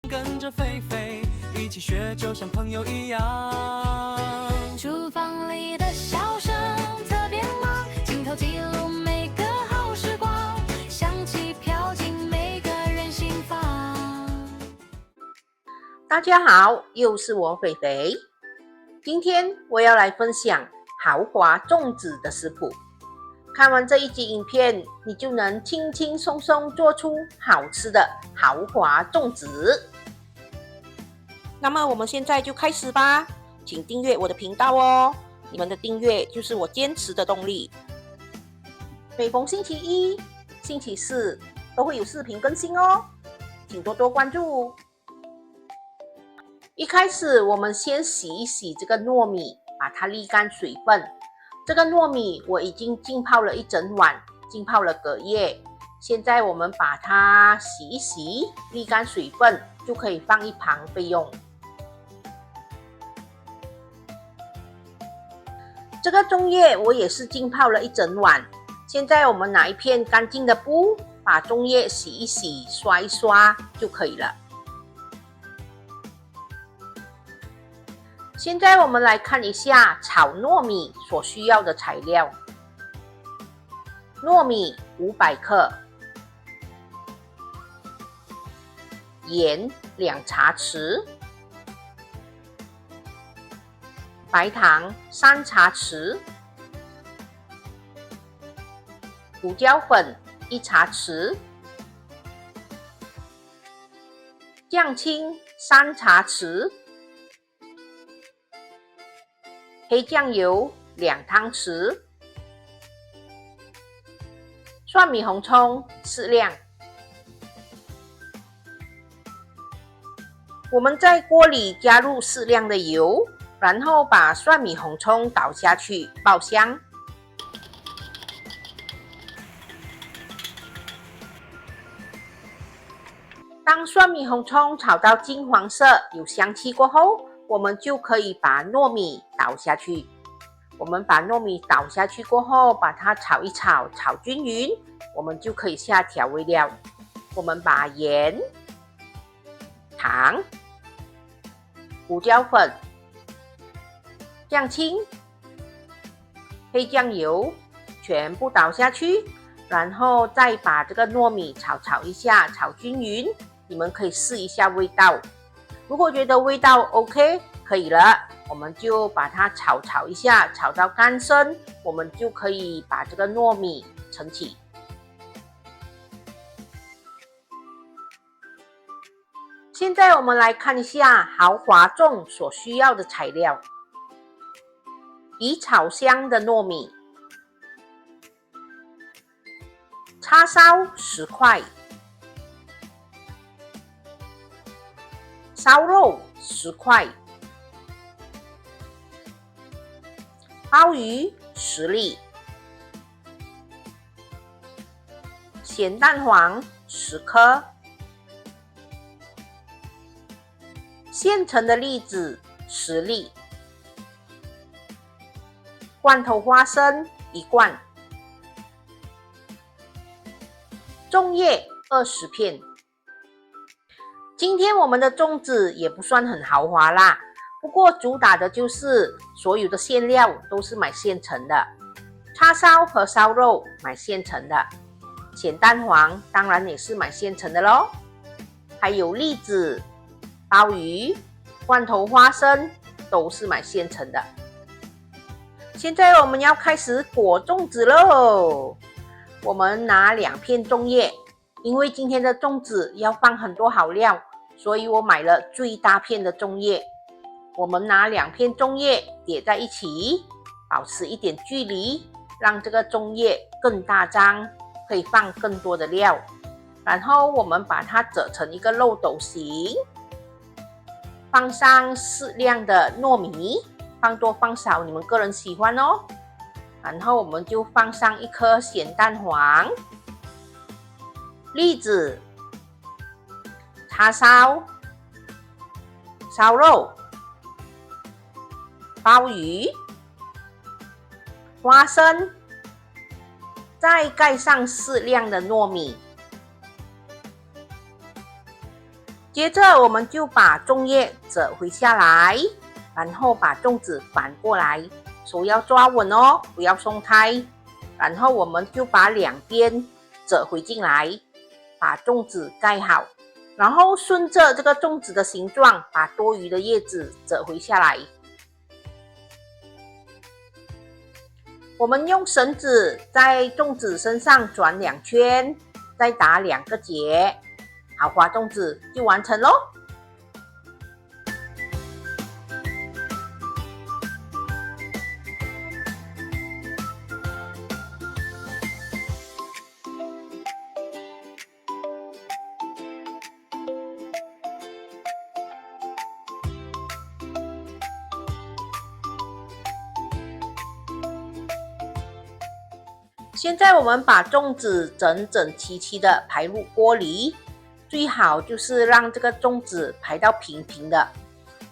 跟着菲菲一起学，就像朋友一样。厨房里的笑声特别忙，镜头记录每个好时光，香气飘进每个人心房。大家好，又是我菲菲。今天我要来分享豪华粽子的食谱。看完这一集影片，你就能轻轻松松做出好吃的豪华粽子。那么我们现在就开始吧，请订阅我的频道哦，你们的订阅就是我坚持的动力。每逢星期一、星期四都会有视频更新哦，请多多关注。一开始我们先洗一洗这个糯米，把它沥干水分。这个糯米我已经浸泡了一整晚，浸泡了隔夜。现在我们把它洗一洗，沥干水分，就可以放一旁备用。这个粽叶我也是浸泡了一整晚。现在我们拿一片干净的布，把粽叶洗一洗，刷一刷就可以了。现在我们来看一下炒糯米所需要的材料。糯米500克，盐2茶匙，白糖3茶匙，胡椒粉1茶匙，酱青3茶匙，黑酱油2汤匙，蒜米红葱适量。我们在锅里加入适量的油，然后把蒜米红葱倒下去爆香。当蒜米红葱炒到金黄色有香气过后，我们就可以把糯米倒下去。我们把糯米倒下去过后，把它炒一炒，炒均匀，我们就可以下调味料。我们把盐、糖、胡椒粉、酱青、黑酱油全部倒下去，然后再把这个糯米炒一下，炒均匀。你们可以试一下味道，如果觉得味道 OK 可以了，我们就把它炒一下，炒到干身，我们就可以把这个糯米盛起。现在我们来看一下豪华粽所需要的材料。已炒香的糯米，叉烧10块，烧肉10块，鲍鱼10粒，咸蛋黄10颗，现成的栗子10粒，罐头花生1罐，粽叶20片。今天我们的粽子也不算很豪华啦，不过主打的就是所有的馅料都是买现成的，叉烧和烧肉买现成的，咸蛋黄当然也是买现成的咯，还有栗子、鲍鱼、罐头花生都是买现成的。现在我们要开始裹粽子咯。我们拿2片粽叶，因为今天的粽子要放很多好料，所以我买了最大片的粽叶。我们拿2片粽叶叠在一起，保持一点距离，让这个粽叶更大张，可以放更多的料。然后我们把它折成一个漏斗形，放上适量的糯米，放多放少你们个人喜欢哦。然后我们就放上1颗咸蛋黄、栗子、叉烧、烧肉、鲍鱼、花生，再盖上适量的糯米。接着我们就把粽叶折回下来，然后把粽子反过来，手要抓稳哦，不要松开。然后我们就把两边折回进来，把粽子盖好，然后顺着这个粽子的形状，把多余的叶子折回下来。我们用绳子在粽子身上转2圈，再打2个结，豪华粽子就完成咯。现在我们把粽子整整齐齐的排入锅里，最好就是让这个粽子排到平平的。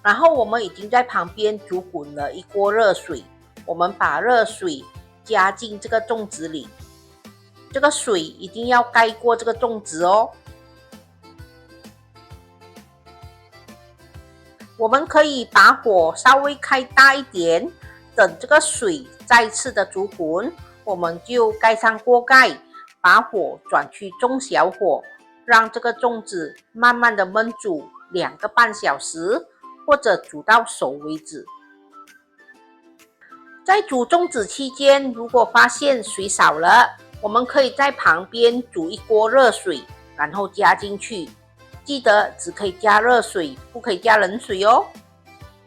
然后我们已经在旁边煮滚了一锅热水，我们把热水加进这个粽子里，这个水一定要盖过这个粽子哦。我们可以把火稍微开大一点，等这个水再次的煮滚，我们就盖上锅盖，把火转去中小火，让这个粽子慢慢的焖煮2个半小时，或者煮到熟为止。在煮粽子期间，如果发现水少了，我们可以在旁边煮一锅热水，然后加进去。记得只可以加热水，不可以加冷水哦。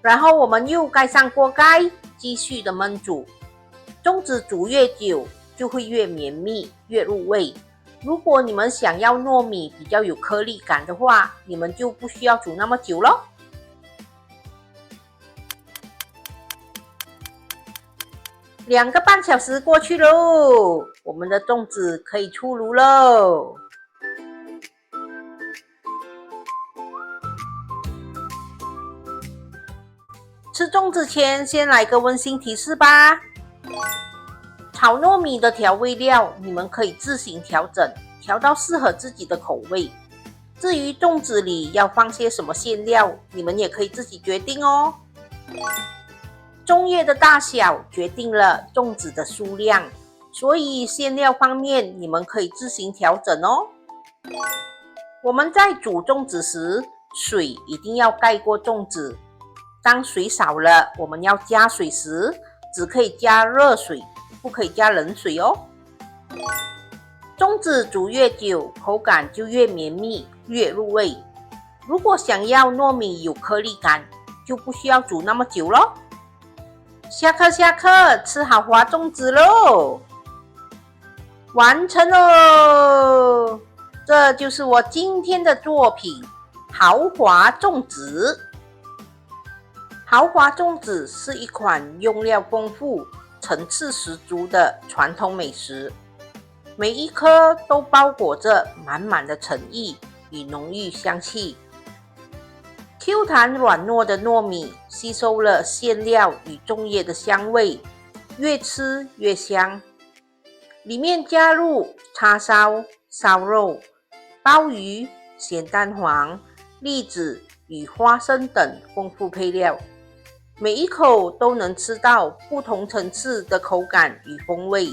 然后我们又盖上锅盖，继续的焖煮。粽子煮越久，就会越绵密，越入味。如果你们想要糯米比较有颗粒感的话，你们就不需要煮那么久咯。2个半小时过去喽，我们的粽子可以出炉喽。吃粽子前，先来个温馨提示吧。炒糯米的调味料，你们可以自行调整，调到适合自己的口味。至于粽子里要放些什么馅料，你们也可以自己决定哦。粽叶的大小决定了粽子的数量，所以馅料方面你们可以自行调整哦。我们在煮粽子时，水一定要盖过粽子。当水少了，我们要加水时，只可以加热水，不可以加冷水哦。粽子煮越久，口感就越绵密，越入味。如果想要糯米有颗粒感，就不需要煮那么久咯。下课，吃豪华粽子咯！完成喽！这就是我今天的作品——豪华粽子。豪华粽子是一款用料丰富、层次十足的传统美食，每一颗都包裹着满满的诚意与浓郁香气。Q 弹软糯的糯米吸收了馅料与粽叶的香味，越吃越香。里面加入叉烧、烧肉、鲍鱼、咸蛋黄、栗子与花生等丰富配料，每一口都能吃到不同层次的口感与风味，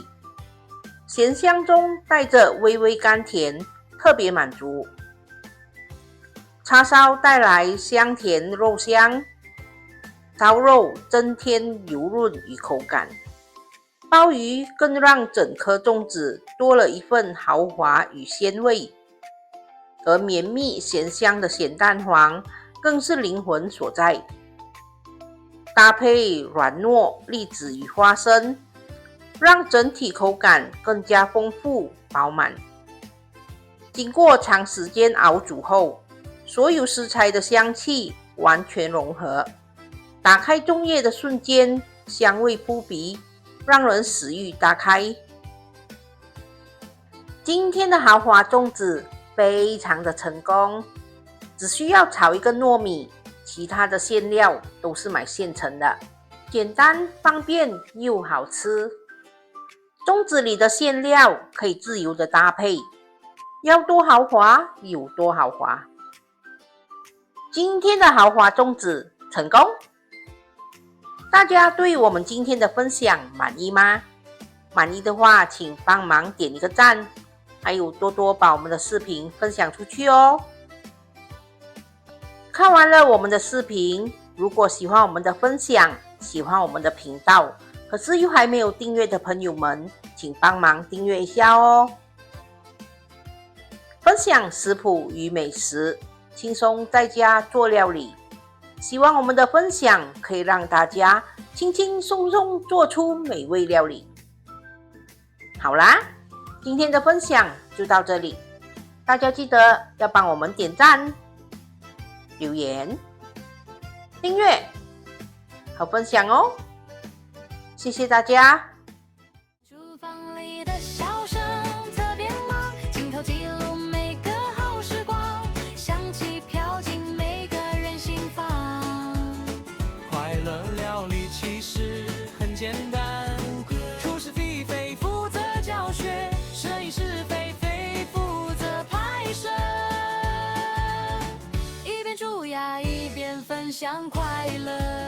咸香中带着微微甘甜，特别满足。叉烧带来香甜肉香，烧肉增添油润与口感，鲍鱼更让整颗粽子多了一份豪华与鲜味，而绵密咸香的咸蛋黄更是灵魂所在。搭配软糯栗子与花生，让整体口感更加丰富饱满。经过长时间熬煮后，所有食材的香气完全融合，打开粽叶的瞬间，香味扑鼻，让人食欲大开。今天的豪华粽子非常的成功，只需要炒一个糯米，其他的馅料都是买现成的，简单方便又好吃。粽子里的馅料可以自由的搭配，要多豪华有多豪华。今天的豪华粽子成功，大家对我们今天的分享满意吗？满意的话，请帮忙点一个赞，还有多多把我们的视频分享出去哦。看完了我们的视频，如果喜欢我们的分享，喜欢我们的频道，可是又还没有订阅的朋友们，请帮忙订阅一下哦。分享食谱与美食，轻松在家做料理，希望我们的分享可以让大家轻轻松松做出美味料理。好啦，今天的分享就到这里，大家记得要帮我们点赞、留言、订阅和分享哦，谢谢大家。厨房里的笑声特别忙，镜头记录每个好时光，香气飘进每个人心房。快乐料理其实很简单，厨师菲菲负责教学，摄影师菲菲负责拍摄，一边蛀牙一边分享快乐。